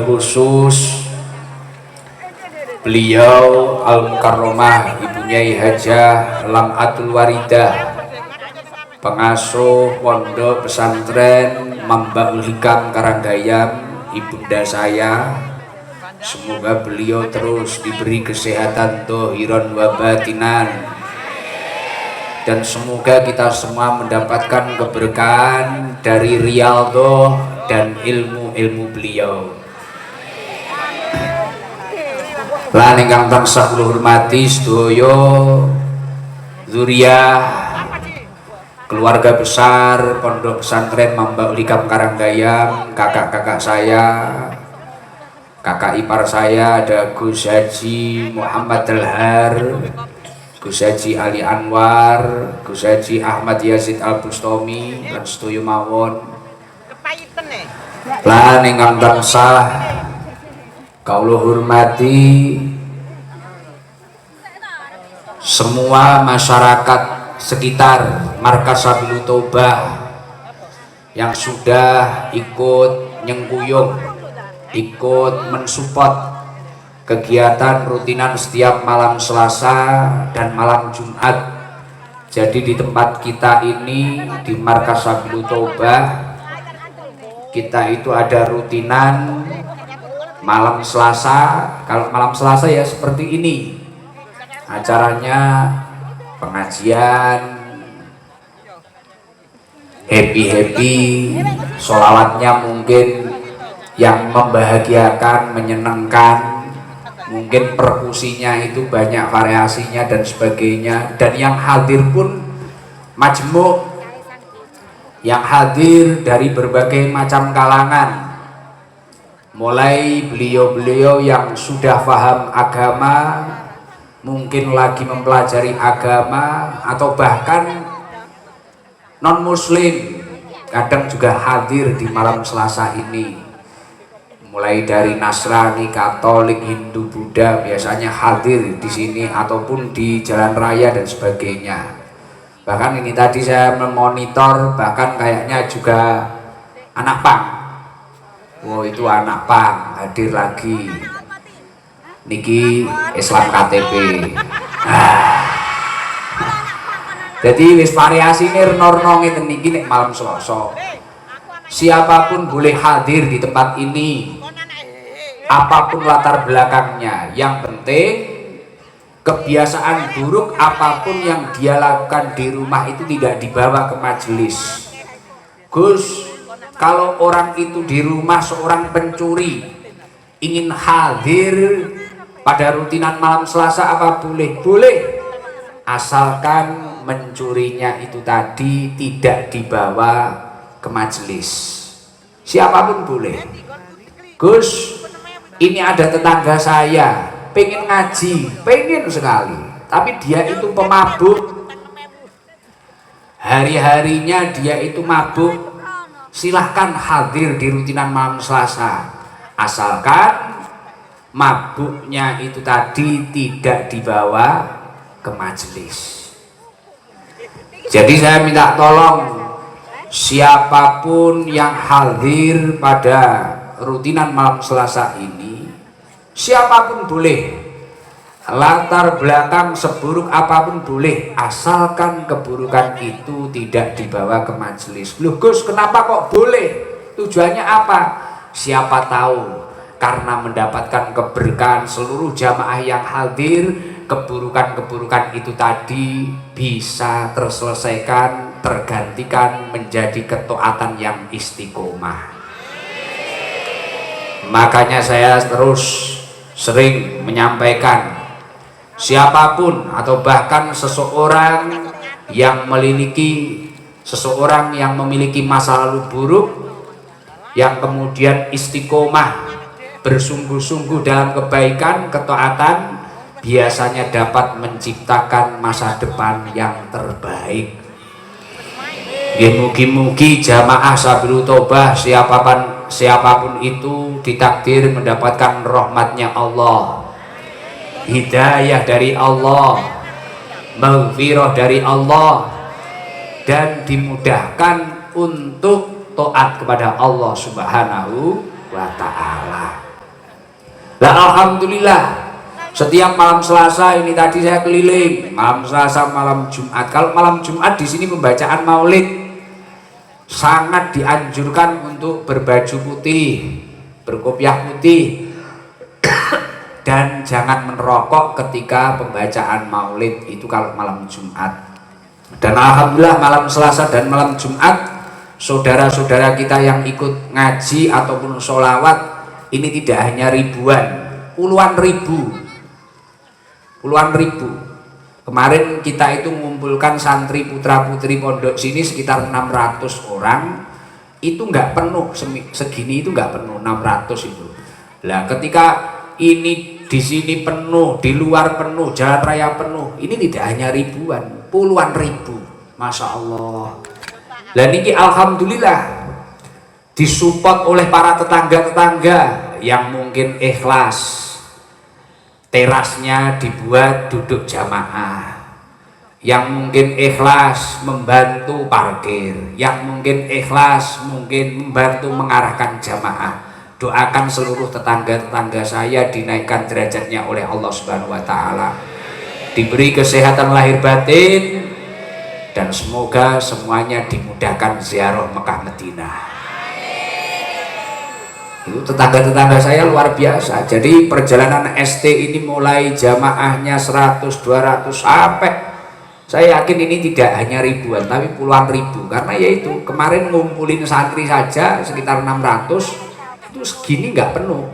khusus beliau Al-Mukarramah Ibu Nyai Hajah Lam'atul Waridah, pengasuh pondok pesantren Mambaul Hikam Karanggayam, ibunda saya. Semoga beliau terus diberi kesehatan dohiron wa batinan, dan semoga kita semua mendapatkan keberkahan dari riyadhah dan ilmu-ilmu beliau. Lan ingkang tansah kula hormati sedaya zuriyah keluarga besar Pondok Pesantren Mambaul Hikam Karanggayam, kakak-kakak saya, kakak ipar saya ada Gus Haji Muhammad Dalhar, Gus Haji Ali Anwar, Gus Haji Ahmad Yazid Al Bustami, lan sedaya mawon. Lan ingkang tansah kula hormati semua masyarakat sekitar Markas Sabilul Taubah yang sudah ikut nyengkuyung, ikut mensupport kegiatan rutinan setiap malam Selasa dan malam Jumat. Jadi di tempat kita ini di Markas Sabilul Taubah kita itu ada rutinan malam Selasa. Kalau malam Selasa ya seperti ini acaranya, pengajian, happy, sholawatnya mungkin yang membahagiakan, menyenangkan, mungkin perkusinya itu banyak variasinya dan sebagainya. Dan yang hadir pun majmuk, yang hadir dari berbagai macam kalangan, mulai beliau-beliau yang sudah paham agama, mungkin lagi mempelajari agama, atau bahkan non muslim kadang juga hadir di malam Selasa ini. Mulai dari Nasrani, Katolik, Hindu, Buddha biasanya hadir di sini ataupun di jalan raya dan sebagainya. Bahkan ini tadi saya memonitor, bahkan kayaknya juga anak pang. Wow, itu anak pang hadir lagi. Niki Islam KTP. Jadi wis variasi ini renorno ngeten niki nek malam Selasa. Siapapun boleh hadir di tempat ini, apapun latar belakangnya. Yang penting kebiasaan buruk apapun yang dia lakukan di rumah itu tidak dibawa ke majelis. Gus, kalau orang itu di rumah seorang pencuri ingin hadir pada rutinan malam Selasa, apa boleh? Boleh, asalkan mencurinya itu tadi tidak dibawa ke majelis. Siapapun boleh. Gus, ini ada tetangga saya pengen ngaji, pengen sekali, tapi dia itu pemabuk, hari-harinya dia itu mabuk. Silahkan hadir di rutinan malam Selasa, asalkan mabuknya itu tadi tidak dibawa ke majelis. Jadi saya minta tolong siapapun yang hadir pada rutinan malam Selasa ini, siapapun boleh, latar belakang seburuk apapun boleh, asalkan keburukan itu tidak dibawa ke majelis. Loh Gus, kenapa kok boleh? Tujuannya apa? Siapa tahu karena mendapatkan keberkahan seluruh jamaah yang hadir, keburukan-keburukan itu tadi bisa terselesaikan, tergantikan menjadi ketaatan yang istiqomah. Makanya saya terus sering menyampaikan, siapapun atau bahkan seseorang yang memiliki masa lalu buruk, yang kemudian istiqomah bersungguh-sungguh dalam kebaikan, ketaatan, biasanya dapat menciptakan masa depan yang terbaik. Mugi-mugi jamaah Sabilul Taubah siapapun itu ditakdir mendapatkan rahmatnya Allah, hidayah dari Allah, maghfirah dari Allah, dan dimudahkan untuk taat kepada Allah Subhanahu wa Ta'ala. alhamdulillah setiap malam Selasa ini tadi saya keliling, malam Selasa, malam Jumat. Kalau malam Jumat di sini pembacaan Maulid sangat dianjurkan untuk berbaju putih, berkopiah putih, dan jangan merokok ketika pembacaan Maulid itu kalau malam Jumat. Dan alhamdulillah malam Selasa dan malam Jumat saudara-saudara kita yang ikut ngaji ataupun sholawat ini tidak hanya ribuan, puluhan ribu. Kemarin kita itu mengumpulkan santri putra putri pondok sini sekitar 600 orang, itu nggak penuh, segini itu nggak penuh, 600 itu. Lah ketika ini di sini penuh, di luar penuh, jalan raya penuh, ini tidak hanya ribuan, puluhan ribu, masya Allah. Dan ini alhamdulillah disupport oleh para tetangga-tetangga yang mungkin ikhlas, terasnya dibuat duduk jamaah, yang mungkin ikhlas membantu parkir, yang mungkin ikhlas mungkin membantu mengarahkan jamaah. Doakan seluruh tetangga-tetangga saya dinaikkan derajatnya oleh Allah Subhanahu wa taala, diberi kesehatan lahir batin, dan semoga semuanya dimudahkan ziarah Mekah Madinah. Itu tetangga-tetangga saya luar biasa. Jadi perjalanan ST ini mulai jamaahnya 100, 200 sampai saya yakin ini tidak hanya ribuan tapi puluhan ribu, karena yaitu kemarin ngumpulin santri saja sekitar 600 itu segini nggak penuh.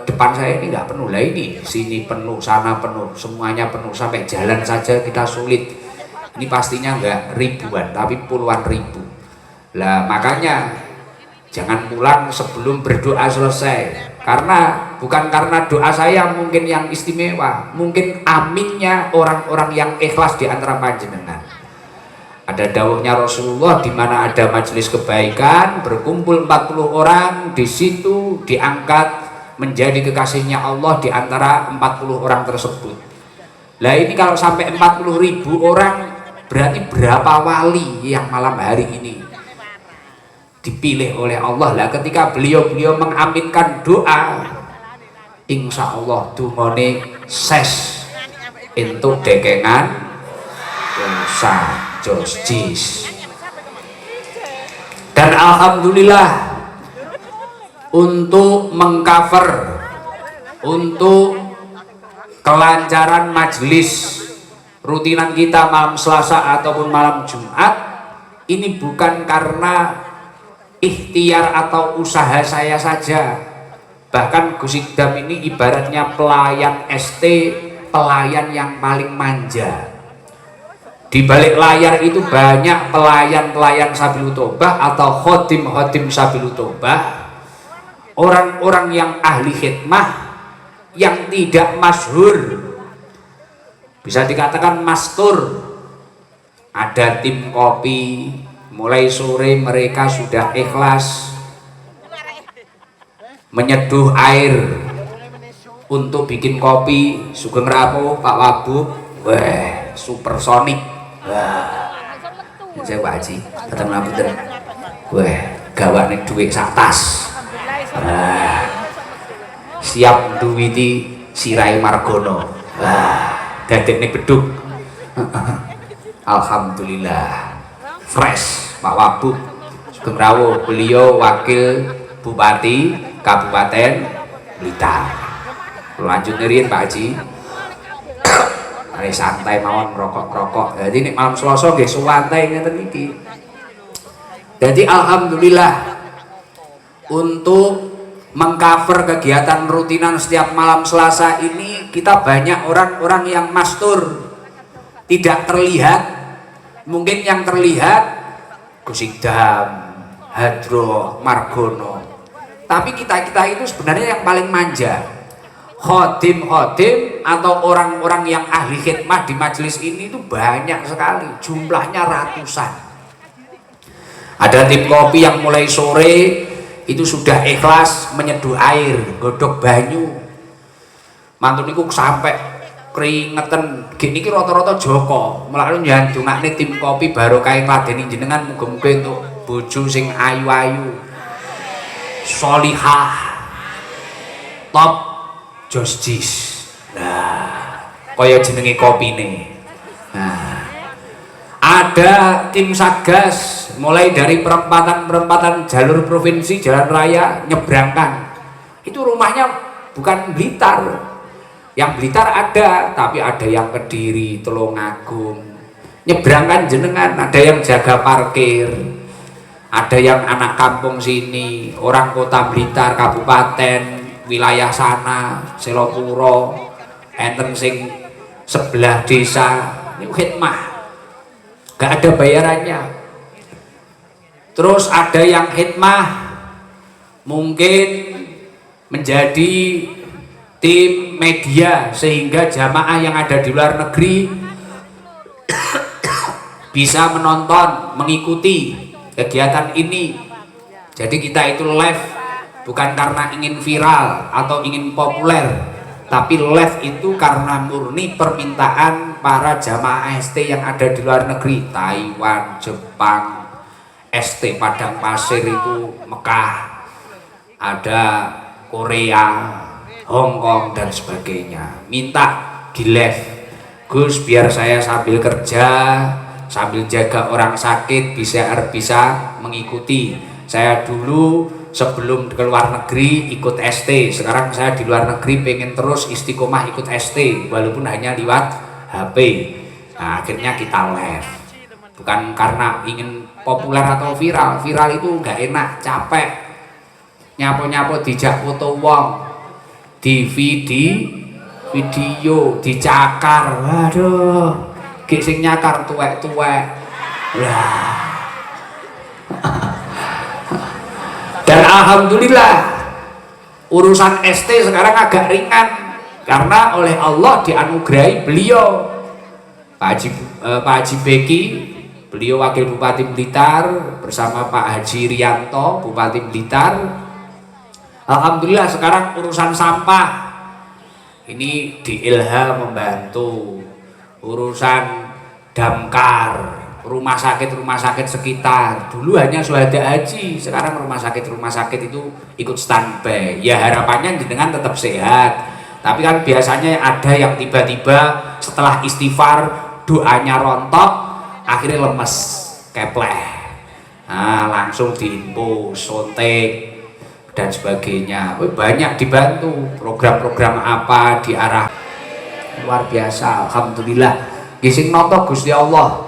Depan saya ini nggak penuh, lah ini sini penuh, sana penuh, semuanya penuh, sampai jalan saja kita sulit. Ini pastinya nggak ribuan tapi puluhan ribu. Lah makanya jangan pulang sebelum berdoa selesai, karena bukan karena doa saya mungkin yang istimewa, mungkin aminnya orang-orang yang ikhlas di antara panjenengan. Ada dawuhnya Rasulullah, di mana ada majelis kebaikan berkumpul 40 orang, di situ diangkat menjadi kekasihnya Allah di antara 40 orang tersebut. Lah ini kalau sampai 40.000 orang, berarti berapa wali yang malam hari ini dipilih oleh Allah. Lah ketika beliau mengaminkan doa, insya Allah dungone ses untuk dekengan dosa jis. Dan alhamdulillah untuk mengcover, untuk kelancaran majelis rutinan kita malam Selasa ataupun malam Jumat, ini bukan karena ikhtiar atau usaha saya saja. Bahkan Gus Idam ini ibaratnya pelayan ST, pelayan yang paling manja. Di balik layar itu banyak pelayan-pelayan Sabilul Tobah atau khodim-khodim Sabilul Tobah, orang-orang yang ahli khidmah, yang tidak masyhur, bisa dikatakan mastur. Ada tim kopi, mulai sore mereka sudah ikhlas menyeduh air untuk bikin kopi. Sugeng rapuh Pak Wabub, wah supersonik. Wah, saya Pak Haji ketemu Nabuter, wah gawane duit sak tas. Siap duwiti sirai Margono. Wah, dadekne beduk. Alhamdulillah fresh Pak Wabub Sugeng rawuh, beliau wakil Bupati Kabupaten Blitar. Lanjut nirian Pak Haji. Santai mawon merokok-rokok. Jadi ini malam Selasa nggih santai ngeten iki. Jadi alhamdulillah untuk mengcover kegiatan rutinan setiap malam Selasa ini kita banyak orang-orang yang mastur, tidak terlihat. Mungkin yang terlihat Gus Idam, Hadroh, Margono. Tapi kita itu sebenarnya yang paling manja. Khodim-khodim atau orang-orang yang ahli khidmah di majelis ini itu banyak sekali, jumlahnya ratusan. Ada tim kopi yang mulai sore itu sudah ikhlas menyeduh air, godok banyu. Mantun niku sampai keringetan gini ki rata-rata Joko. Melaku nyandungane tim kopi barokah ngladeni jenengan, muga-muga untuk bojo sing ayu-ayu, sholihah, top Josjis. Nah, kaya jenenge kopine. Nah, ada tim satgas mulai dari perempatan jalur provinsi, jalan raya, nyebrangkan. Itu rumahnya bukan Blitar. Yang Blitar ada, tapi ada yang Kediri, Tulungagung. Nyebrangkan jenengan, ada yang jaga parkir, ada yang anak kampung sini, orang kota Blitar, kabupaten, wilayah sana, Selopuro, enten sing sebelah desa, ini khidmah, gak ada bayarannya. Terus ada yang khidmah mungkin menjadi tim media sehingga jamaah yang ada di luar negeri bisa menonton, mengikuti kegiatan ini. Jadi kita itu live bukan karena ingin viral atau ingin populer, tapi live itu karena murni permintaan para jamaah ST yang ada di luar negeri, Taiwan, Jepang, ST Padang Pasir itu Mekah, ada Korea, Hong Kong dan sebagainya. Minta di live, Gus biar saya sambil kerja, sambil jaga orang sakit bisa mengikuti. Saya dulu sebelum ke luar negeri ikut ST, sekarang saya di luar negeri pengen terus istiqomah ikut ST walaupun hanya lewat HP. Nah, akhirnya kita live bukan karena ingin populer atau viral. Viral itu nggak enak, capek, nyapo-nyapo dijak foto wong, di video dicakar, waduh, gek sing nyakar tuwek-tuwek. Lah. Dan alhamdulillah urusan ST sekarang agak ringan karena oleh Allah dianugerahi beliau Pak Haji Beki, beliau Wakil Bupati Blitar bersama Pak Haji Rianto Bupati Blitar. Alhamdulillah sekarang urusan sampah ini di Ilha membantu, urusan damkar, rumah sakit sekitar. Dulu hanya Syuhada Haji, sekarang rumah sakit itu ikut standby. Ya harapannya jenengan tetap sehat, tapi kan biasanya ada yang tiba-tiba setelah istighfar doanya rontok, akhirnya lemes, kepleh, nah, langsung diinfus, suntik dan sebagainya. Banyak dibantu, program-program apa diarah luar biasa. Alhamdulillah sing noto Gusti Allah,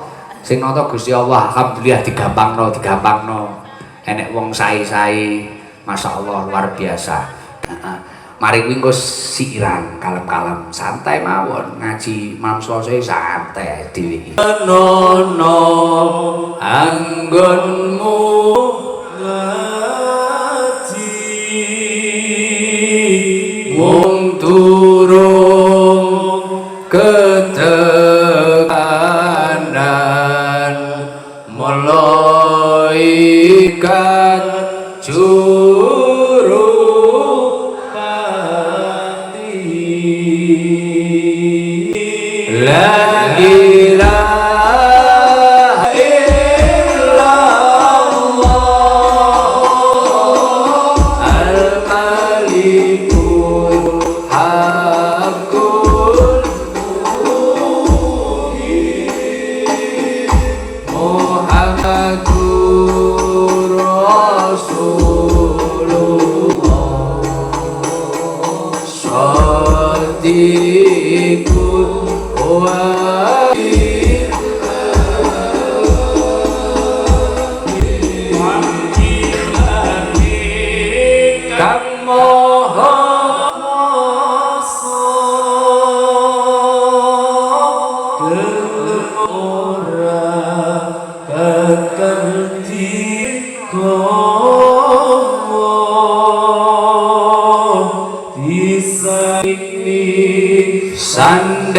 sing noto Gusti Allah, alhamdulillah digampangno enek wong sae-sae, masya Allah luar biasa. Mari kuwi engko siiran kalem-kalem santai mawon, ngaji malam Selasa santai dhewe. Nono anggonmu wong turung ketekanan melaikat juru pati la ilaha illallah al-malikul hakul Muhammadur Rasulullah Shadiqul wa'id Kang Moho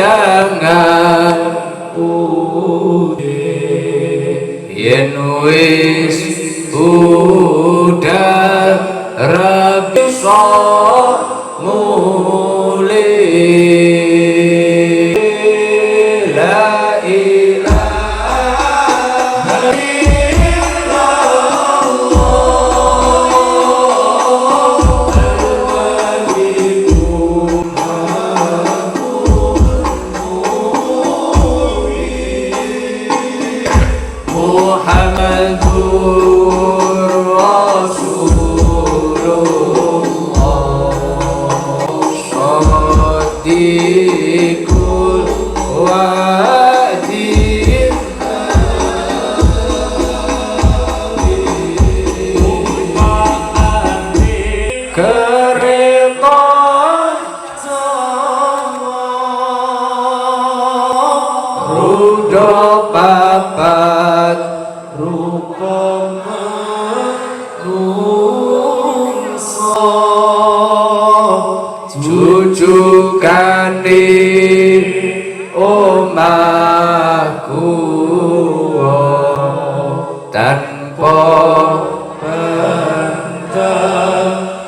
sandangan ude yen wis udah rabi mule la ilaha illallah sadiqul wajib kereta rudo papat rupa menungso jujukane omahku tanpa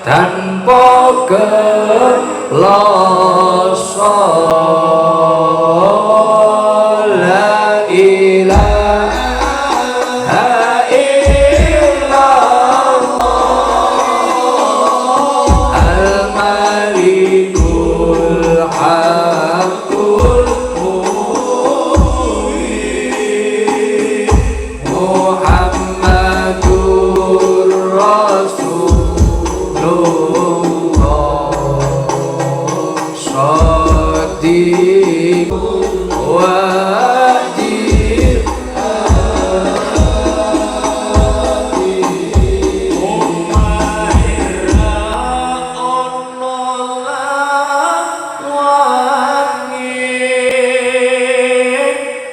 tanpa kelasa la ilaha illallah al-malikul haqqul mubin Muhammadur Rasulullah Shadiqul wajib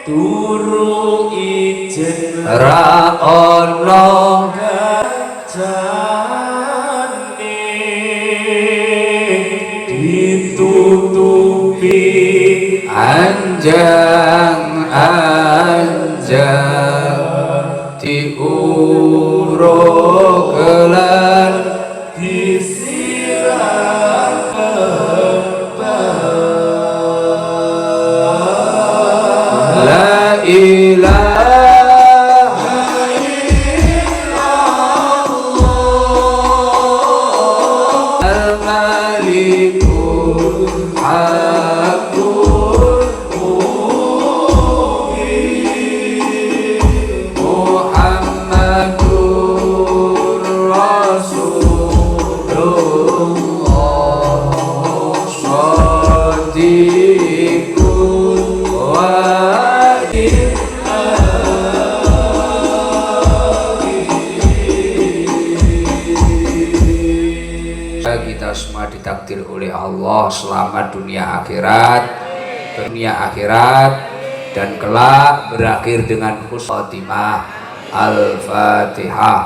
turu ijen ra ono gajane ditutupi anjang-anjang diuruk kelan disiram la ilaha illallah al-malikul haqqul mubin Muhammadur Rasulullah Shadiqul wajib kita semua ditakdir oleh Allah selamat dunia akhirat dan kelak berakhir dengan husnul khotimah. Al-Fatihah.